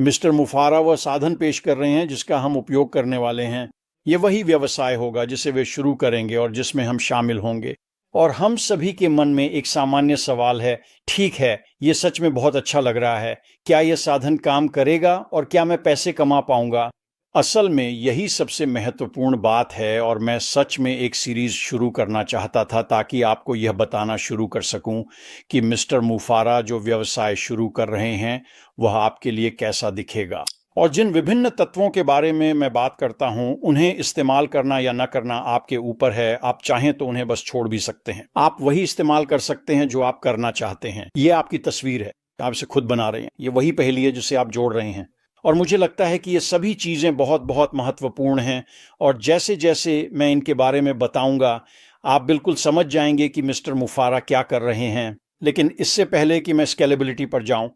Mister मुफारा वह साधन पेश कर रहे हैं जिसका हम उपयोग करने वाले हैं। ये वही व्यवसाय होगा जिसे वे शुरू करेंगे और जिसमें हम शामिल होंगे। और हम सभी के मन में एक सामान्य सवाल है, ठीक है, ये सच में बहुत अच्छा लग रहा है, क्या यह साधन काम करेगा और क्या मैं पैसे कमा पाऊंगा? असल में यही सबसे महत्वपूर्ण बात है और मैं सच में एक सीरीज शुरू करना चाहता था ताकि आपको यह बताना शुरू कर सकूं कि मिस्टर मुफारा जो व्यवसाय शुरू कर रहे हैं वह आपके लिए कैसा दिखेगा। और जिन विभिन्न तत्वों के बारे में मैं बात करता हूं उन्हें इस्तेमाल करना या न करना आपके ऊपर है। आप चाहें तो उन्हें बस छोड़ भी सकते हैं। आप वही इस्तेमाल कर सकते हैं जो आप करना चाहते हैं। ये आपकी तस्वीर है, आप इसे खुद बना रहे हैं। ये वही पहेली है जिसे आप जोड़ रहे हैं। और मुझे लगता है कि ये सभी चीज़ें बहुत बहुत महत्वपूर्ण हैं और जैसे जैसे मैं इनके बारे में बताऊंगा आप बिल्कुल समझ जाएंगे कि मिस्टर मुफारा क्या कर रहे हैं। लेकिन इससे पहले कि मैं स्केलेबिलिटी पर जाऊं,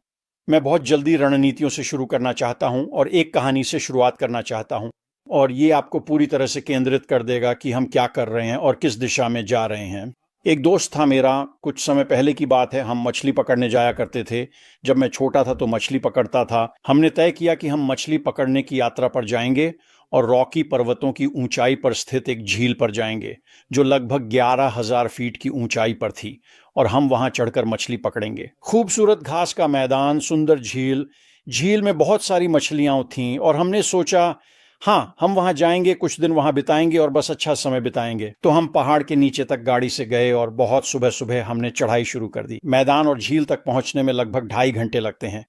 मैं बहुत जल्दी रणनीतियों से शुरू करना चाहता हूं और एक कहानी से शुरुआत करना चाहता हूं और ये आपको पूरी तरह से केंद्रित कर देगा कि हम क्या कर रहे हैं और किस दिशा में जा रहे हैं। एक दोस्त था मेरा, कुछ समय पहले की बात है, हम मछली पकड़ने जाया करते थे। जब मैं छोटा था तो मछली पकड़ता था। हमने तय किया कि हम मछली पकड़ने की यात्रा पर जाएंगे और रॉकी पर्वतों की ऊंचाई पर स्थित एक झील पर जाएंगे जो लगभग 11,000 फीट की ऊंचाई पर थी और हम वहां चढ़कर मछली पकड़ेंगे। खूबसूरत घास का मैदान, सुंदर झील, झील में बहुत सारी मछलियां थीं और हमने सोचा हाँ, हम वहां जाएंगे, कुछ दिन वहां बिताएंगे और बस अच्छा समय बिताएंगे। तो हम पहाड़ के नीचे तक गाड़ी से गए और बहुत सुबह सुबह हमने चढ़ाई शुरू कर दी। मैदान और झील तक पहुंचने में लगभग 2.5 घंटे लगते हैं।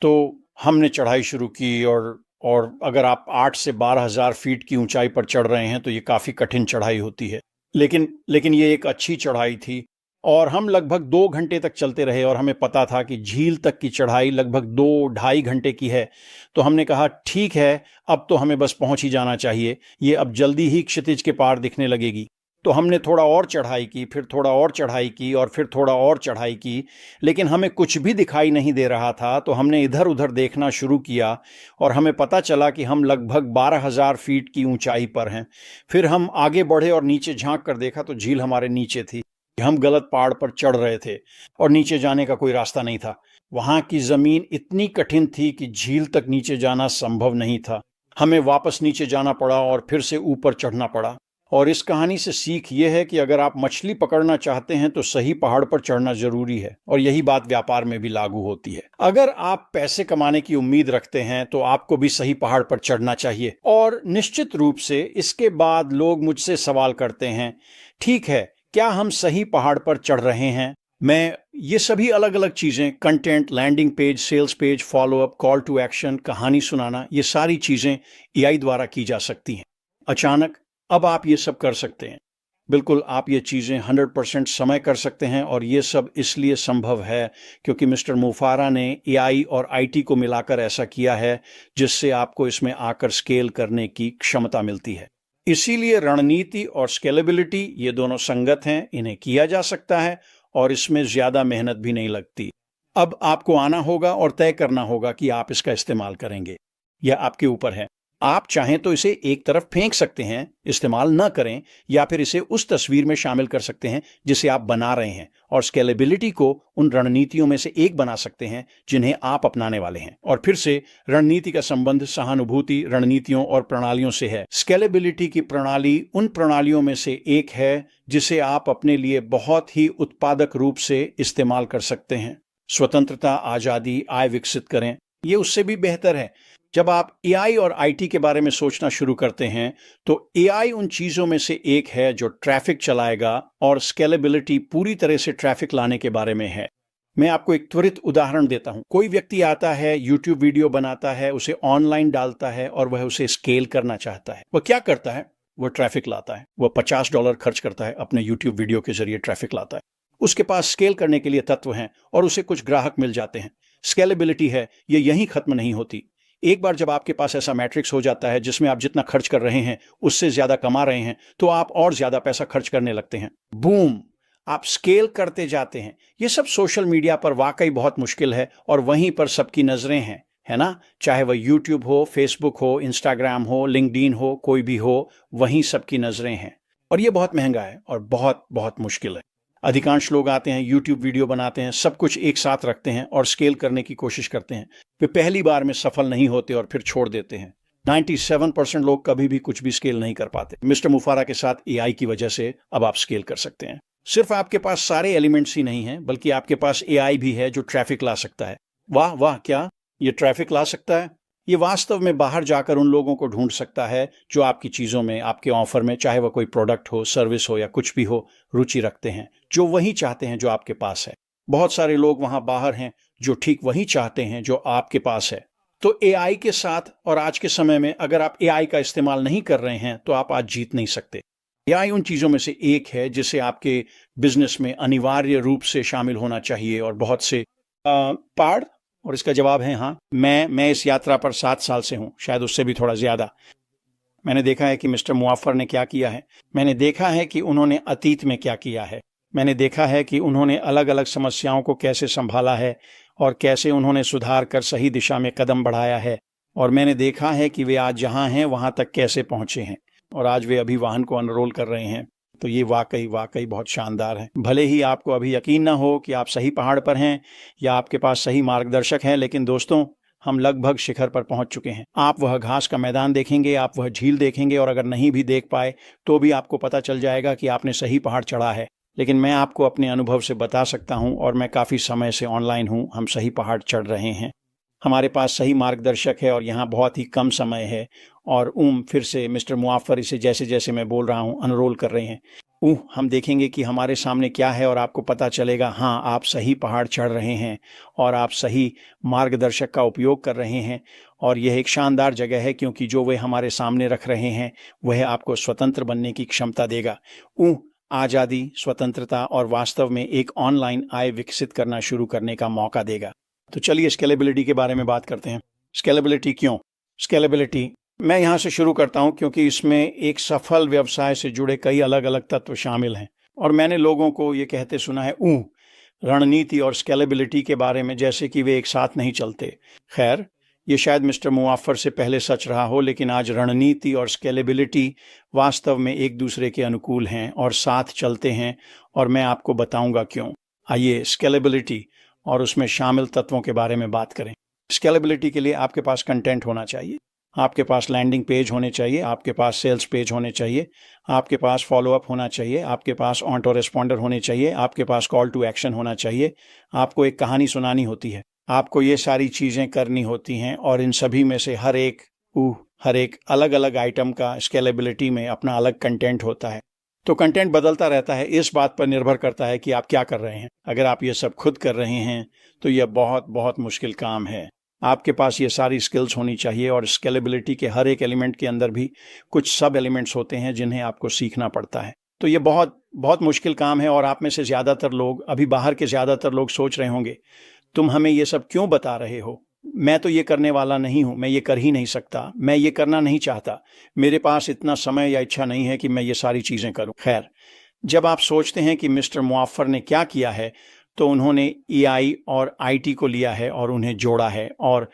तो हमने चढ़ाई शुरू की और अगर आप 8 से 12,000 फीट की ऊंचाई पर चढ़ रहे हैं तो ये काफ़ी कठिन चढ़ाई होती है। लेकिन ये एक अच्छी चढ़ाई थी और हम लगभग 2 घंटे तक चलते रहे और हमें पता था कि झील तक की चढ़ाई लगभग 2-2.5 घंटे की है। तो हमने कहा ठीक है, अब तो हमें बस पहुंच ही जाना चाहिए, ये अब जल्दी ही क्षितिज के पार दिखने लगेगी। तो हमने थोड़ा और चढ़ाई की, फिर थोड़ा और चढ़ाई की और फिर थोड़ा और चढ़ाई की, लेकिन हमें कुछ भी दिखाई नहीं दे रहा था। तो हमने इधर उधर देखना शुरू किया और हमें पता चला कि हम लगभग 12,000 फीट की ऊंचाई पर हैं। फिर हम आगे बढ़े और नीचे झांक कर देखा तो झील हमारे नीचे थी। हम गलत पहाड़ पर चढ़ रहे थे और नीचे जाने का कोई रास्ता नहीं था। वहां की जमीन इतनी कठिन थी कि झील तक नीचे जाना संभव नहीं था। हमें वापस नीचे जाना पड़ा और फिर से ऊपर चढ़ना पड़ा। और इस कहानी से सीख ये है कि अगर आप मछली पकड़ना चाहते हैं तो सही पहाड़ पर चढ़ना जरूरी है। और यही बात व्यापार में भी लागू होती है। अगर आप पैसे कमाने की उम्मीद रखते हैं तो आपको भी सही पहाड़ पर चढ़ना चाहिए। और निश्चित रूप से इसके बाद लोग मुझसे सवाल करते हैं, ठीक है, क्या हम सही पहाड़ पर चढ़ रहे हैं? मैं ये सभी अलग अलग चीज़ें, content, landing page, sales page, follow up, call to action, कहानी सुनाना, ये सारी चीज़ें एआई द्वारा की जा सकती हैं। अचानक अब आप ये सब कर सकते हैं। बिल्कुल, आप ये चीज़ें 100% समय कर सकते हैं और ये सब इसलिए संभव है क्योंकि मिस्टर मुफारा ने एआई और आईटी को मिलाकर ऐसा किया है जिससे आपको इसमें आकर स्केल करने की क्षमता मिलती है। इसीलिए रणनीति और स्केलेबिलिटी ये दोनों संगत हैं, इन्हें किया जा सकता है और इसमें ज़्यादा मेहनत भी नहीं लगती। अब आपको आना होगा और तय करना होगा कि आप इसका इस्तेमाल करेंगे। यह आपके ऊपर है। आप चाहें तो इसे एक तरफ फेंक सकते हैं, इस्तेमाल न करें, या फिर इसे उस तस्वीर में शामिल कर सकते हैं जिसे आप बना रहे हैं और स्केलेबिलिटी को उन रणनीतियों में से एक बना सकते हैं जिन्हें आप अपनाने वाले हैं। और फिर से रणनीति का संबंध सहानुभूति, रणनीतियों और प्रणालियों से है। स्केलेबिलिटी की प्रणाली उन प्रणालियों में से एक है जिसे आप अपने लिए बहुत ही उत्पादक रूप से इस्तेमाल कर सकते हैं। स्वतंत्रता, आज़ादी, आय विकसित करें, ये उससे भी बेहतर है। जब आप एआई और आईटी के बारे में सोचना शुरू करते हैं तो एआई उन चीज़ों में से एक है जो ट्रैफिक चलाएगा और स्केलेबिलिटी पूरी तरह से ट्रैफिक लाने के बारे में है। मैं आपको एक त्वरित उदाहरण देता हूं। कोई व्यक्ति आता है, यूट्यूब वीडियो बनाता है, उसे ऑनलाइन डालता है और वह उसे स्केल करना चाहता है। वह क्या करता है? वह ट्रैफिक लाता है। वह $50 खर्च करता है, अपने यूट्यूब वीडियो के जरिए ट्रैफिक लाता है। उसके पास स्केल करने के लिए तत्व हैं और उसे कुछ ग्राहक मिल जाते हैं। स्केलेबिलिटी है, ये यहीं खत्म नहीं होती। एक बार जब आपके पास ऐसा मैट्रिक्स हो जाता है जिसमें आप जितना खर्च कर रहे हैं उससे ज्यादा कमा रहे हैं तो आप और ज्यादा पैसा खर्च करने लगते हैं। बूम, आप स्केल करते जाते हैं। ये सब सोशल मीडिया पर वाकई बहुत मुश्किल है और वहीं पर सबकी नजरें हैं, है ना? चाहे वह यूट्यूब हो, फेसबुक हो, इंस्टाग्राम हो, लिंक्डइन हो, कोई भी हो, वहीं सबकी नजरें हैं। और ये बहुत महंगा है और बहुत बहुत मुश्किल है। अधिकांश लोग आते हैं, यूट्यूब वीडियो बनाते हैं, सब कुछ एक साथ रखते हैं और स्केल करने की कोशिश करते हैं। वे पहली बार में सफल नहीं होते और फिर छोड़ देते हैं। 97% लोग कभी भी कुछ भी स्केल नहीं कर पाते। मिस्टर मुफारा के साथ एआई की वजह से अब आप स्केल कर सकते हैं। सिर्फ आपके पास सारे एलिमेंट्स ही नहीं हैं, बल्कि आपके पास एआई भी है जो ट्रैफिक ला सकता है। वाह वाह, क्या ये ट्रैफिक ला सकता है? ये वास्तव में बाहर जाकर उन लोगों को ढूंढ सकता है जो आपकी चीज़ों में, आपके ऑफर में, चाहे वह कोई प्रोडक्ट हो, सर्विस हो या कुछ भी हो, रुचि रखते हैं, जो वही चाहते हैं जो आपके पास है। बहुत सारे लोग वहां बाहर हैं जो ठीक वही चाहते हैं जो आपके पास है। तो एआई के साथ और आज के समय में अगर आप एआई का इस्तेमाल नहीं कर रहे हैं तो आप आज जीत नहीं सकते। एआई उन चीज़ों में से एक है जिसे आपके बिजनेस में अनिवार्य रूप से शामिल होना चाहिए। और बहुत से पार्ट, और इसका जवाब है हाँ। मैं इस यात्रा पर 7 साल से हूँ, शायद उससे भी थोड़ा ज़्यादा। मैंने देखा है कि मिस्टर मुआफ़र ने क्या किया है। मैंने देखा है कि उन्होंने अतीत में क्या किया है। मैंने देखा है कि उन्होंने अलग अलग समस्याओं को कैसे संभाला है और कैसे उन्होंने सुधार कर सही दिशा में कदम बढ़ाया है। और मैंने देखा है कि वे आज जहाँ हैं वहाँ तक कैसे पहुँचे हैं और आज वे अभी वाहन को अनरोल कर रहे हैं। तो ये वाकई बहुत शानदार है। भले ही आपको अभी यकीन ना हो कि आप सही पहाड़ पर हैं या आपके पास सही मार्गदर्शक हैं, लेकिन दोस्तों, हम लगभग शिखर पर पहुंच चुके हैं। आप वह घास का मैदान देखेंगे, आप वह झील देखेंगे, और अगर नहीं भी देख पाए तो भी आपको पता चल जाएगा कि आपने सही पहाड़ चढ़ा है। लेकिन मैं आपको अपने अनुभव से बता सकता हूं, और मैं काफ़ी समय से ऑनलाइन हूं, हम सही पहाड़ चढ़ रहे हैं। हमारे पास सही मार्गदर्शक है और यहाँ बहुत ही कम समय है। और फिर से मिस्टर मुआफ़र इसे जैसे जैसे मैं बोल रहा हूँ अनरोल कर रहे हैं। हम देखेंगे कि हमारे सामने क्या है और आपको पता चलेगा, हाँ, आप सही पहाड़ चढ़ रहे हैं और आप सही मार्गदर्शक का उपयोग कर रहे हैं। और यह एक शानदार जगह है, क्योंकि जो वे हमारे सामने रख रहे हैं वह आपको स्वतंत्र बनने की क्षमता देगा। आज़ादी, स्वतंत्रता और वास्तव में एक ऑनलाइन आय विकसित करना शुरू करने का मौका देगा। तो चलिए स्केलेबिलिटी के बारे में बात करते हैं। स्केलेबिलिटी क्यों? स्केलेबिलिटी मैं यहाँ से शुरू करता हूँ क्योंकि इसमें एक सफल व्यवसाय से जुड़े कई अलग अलग तत्व शामिल हैं। और मैंने लोगों को ये कहते सुना है रणनीति और स्केलेबिलिटी के बारे में, जैसे कि वे एक साथ नहीं चलते। खैर, ये शायद मिस्टर मुआफ़र से पहले सच रहा हो, लेकिन आज रणनीति और स्केलेबिलिटी वास्तव में एक दूसरे के अनुकूल हैं और साथ चलते हैं, और मैं आपको बताऊंगा क्यों। आइए स्केलेबिलिटी और उसमें शामिल तत्वों के बारे में बात करें। स्केलेबिलिटी के लिए आपके पास कंटेंट होना चाहिए, आपके पास लैंडिंग पेज होने चाहिए, आपके पास सेल्स पेज होने चाहिए, आपके पास फॉलोअप होना चाहिए, आपके पास ऑटो रेस्पॉन्डर होने चाहिए, आपके पास कॉल टू एक्शन होना चाहिए, आपको एक कहानी सुनानी होती है, आपको ये सारी चीज़ें करनी होती हैं। और इन सभी में से हर एक अलग अलग आइटम का स्केलेबिलिटी में अपना अलग कंटेंट होता है। तो कंटेंट बदलता रहता है, इस बात पर निर्भर करता है कि आप क्या कर रहे हैं। अगर आप ये सब खुद कर रहे हैं तो यह बहुत मुश्किल काम है। आपके पास ये सारी स्किल्स होनी चाहिए, और स्केलेबिलिटी के हर एक एलिमेंट के अंदर भी कुछ सब एलिमेंट्स होते हैं जिन्हें आपको सीखना पड़ता है। तो ये बहुत मुश्किल काम है। और आप में से ज़्यादातर लोग, अभी बाहर के ज़्यादातर लोग सोच रहे होंगे, तुम हमें ये सब क्यों बता रहे हो? मैं तो ये करने वाला नहीं हूँ, मैं ये कर ही नहीं सकता, मैं ये करना नहीं चाहता, मेरे पास इतना समय या इच्छा नहीं है कि मैं ये सारी चीज़ें करूँ। खैर, जब आप सोचते हैं कि मिस्टर मुआफ़र ने क्या किया है, तो उन्होंने एआई और आईटी को लिया है और उन्हें जोड़ा है, और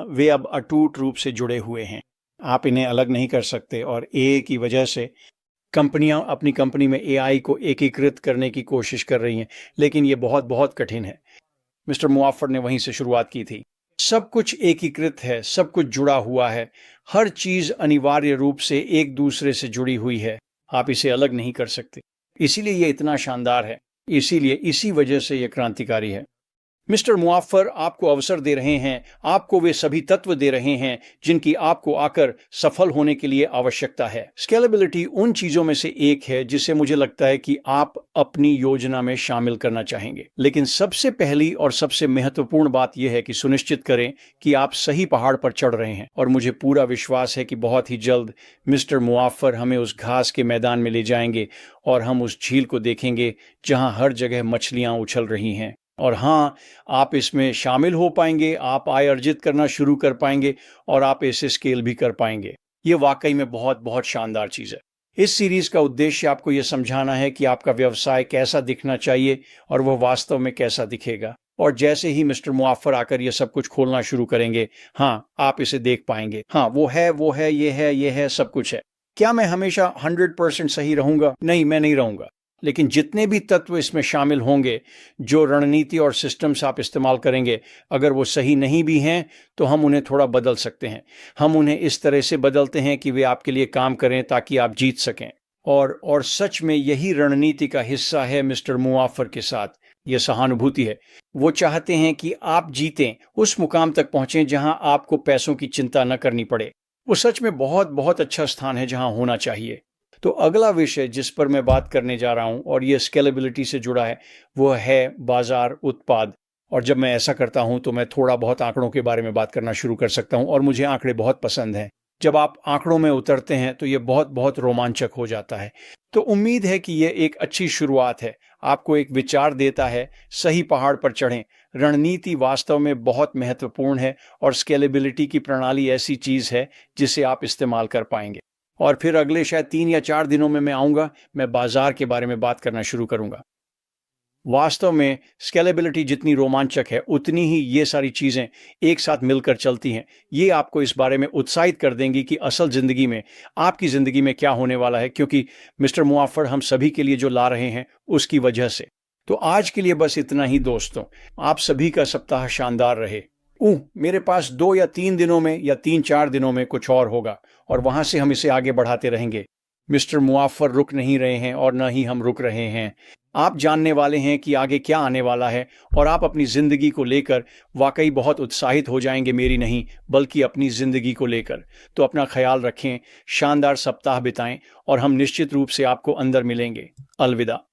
वे अब अटूट रूप से जुड़े हुए हैं। आप इन्हें अलग नहीं कर सकते। और एआई की वजह से कंपनियां अपनी कंपनी में एआई को एकीकृत करने की कोशिश कर रही हैं, लेकिन ये बहुत कठिन है। मिस्टर मुआफ़र ने वहीं से शुरुआत की थी। सब कुछ एकीकृत है, सब कुछ जुड़ा हुआ है, हर चीज़ अनिवार्य रूप से एक दूसरे से जुड़ी हुई है, आप इसे अलग नहीं कर सकते। इसीलिए ये इतना शानदार है, इसी वजह से ये क्रांतिकारी है। मिस्टर मुआफ़र आपको अवसर दे रहे हैं, आपको वे सभी तत्व दे रहे हैं जिनकी आपको आकर सफल होने के लिए आवश्यकता है। स्केलेबिलिटी उन चीज़ों में से एक है जिसे मुझे लगता है कि आप अपनी योजना में शामिल करना चाहेंगे। लेकिन सबसे पहली और सबसे महत्वपूर्ण बात यह है कि सुनिश्चित करें कि आप सही पहाड़ पर चढ़ रहे हैं। और मुझे पूरा विश्वास है कि बहुत ही जल्द मिस्टर मुआफ़र हमें उस घास के मैदान में ले जाएंगे और हम उस झील को देखेंगे जहां हर जगह मछलियां उछल रही हैं। और हाँ, आप इसमें शामिल हो पाएंगे, आप आय अर्जित करना शुरू कर पाएंगे और आप इसे स्केल भी कर पाएंगे। ये वाकई में बहुत शानदार चीज़ है। इस सीरीज़ का उद्देश्य आपको ये समझाना है कि आपका व्यवसाय कैसा दिखना चाहिए और वह वास्तव में कैसा दिखेगा। और जैसे ही मिस्टर मुआफ़र आकर ये सब कुछ खोलना शुरू करेंगे, हाँ, आप इसे देख पाएंगे। हाँ, वो है, ये है, सब कुछ है। क्या मैं हमेशा 100% सही रहूँगा? नहीं, मैं नहीं रहूँगा। लेकिन जितने भी तत्व इसमें शामिल होंगे, जो रणनीति और सिस्टम्स आप इस्तेमाल करेंगे, अगर वो सही नहीं भी हैं तो हम उन्हें थोड़ा बदल सकते हैं। हम उन्हें इस तरह से बदलते हैं कि वे आपके लिए काम करें ताकि आप जीत सकें। और सच में यही रणनीति का हिस्सा है मिस्टर मुआफ़र के साथ। ये सहानुभूति है। वो चाहते हैं कि आप जीतें, उस मुकाम तक पहुंचें जहां आपको पैसों की चिंता न करनी पड़े। वो सच में बहुत बहुत अच्छा स्थान है जहां होना चाहिए। तो अगला विषय जिस पर मैं बात करने जा रहा हूं और ये स्केलेबिलिटी से जुड़ा है, वो है बाजार उत्पाद। और जब मैं ऐसा करता हूं तो मैं थोड़ा बहुत आंकड़ों के बारे में बात करना शुरू कर सकता हूं, और मुझे आंकड़े बहुत पसंद हैं। जब आप आंकड़ों में उतरते हैं तो ये बहुत बहुत रोमांचक हो जाता है। तो उम्मीद है कि ये एक अच्छी शुरुआत है, आपको एक विचार देता है। सही पहाड़ पर चढ़ें। रणनीति वास्तव में बहुत महत्वपूर्ण है, और स्केलेबिलिटी की प्रणाली ऐसी चीज़ है जिसे आप इस्तेमाल कर पाएंगे। और फिर अगले शायद 3 या 4 दिनों में मैं आऊँगा, मैं बाजार के बारे में बात करना शुरू करूँगा। वास्तव में स्केलेबिलिटी जितनी रोमांचक है, उतनी ही ये सारी चीज़ें एक साथ मिलकर चलती हैं। ये आपको इस बारे में उत्साहित कर देंगी कि असल ज़िंदगी में, आपकी ज़िंदगी में क्या होने वाला है, क्योंकि मिस्टर मुआफ़र हम सभी के लिए जो ला रहे हैं उसकी वजह से। तो आज के लिए बस इतना ही दोस्तों। आप सभी का सप्ताह शानदार रहे। मेरे पास 2 या 3 दिनों में या 3-4 दिनों में कुछ और होगा, और वहाँ से हम इसे आगे बढ़ाते रहेंगे। मिस्टर मुआफ़र रुक नहीं रहे हैं और न ही हम रुक रहे हैं। आप जानने वाले हैं कि आगे क्या आने वाला है, और आप अपनी ज़िंदगी को लेकर वाकई बहुत उत्साहित हो जाएंगे, मेरी नहीं बल्कि अपनी ज़िंदगी को लेकर। तो अपना ख्याल रखें, शानदार सप्ताह बिताएं, और हम निश्चित रूप से आपको अंदर मिलेंगे। अलविदा।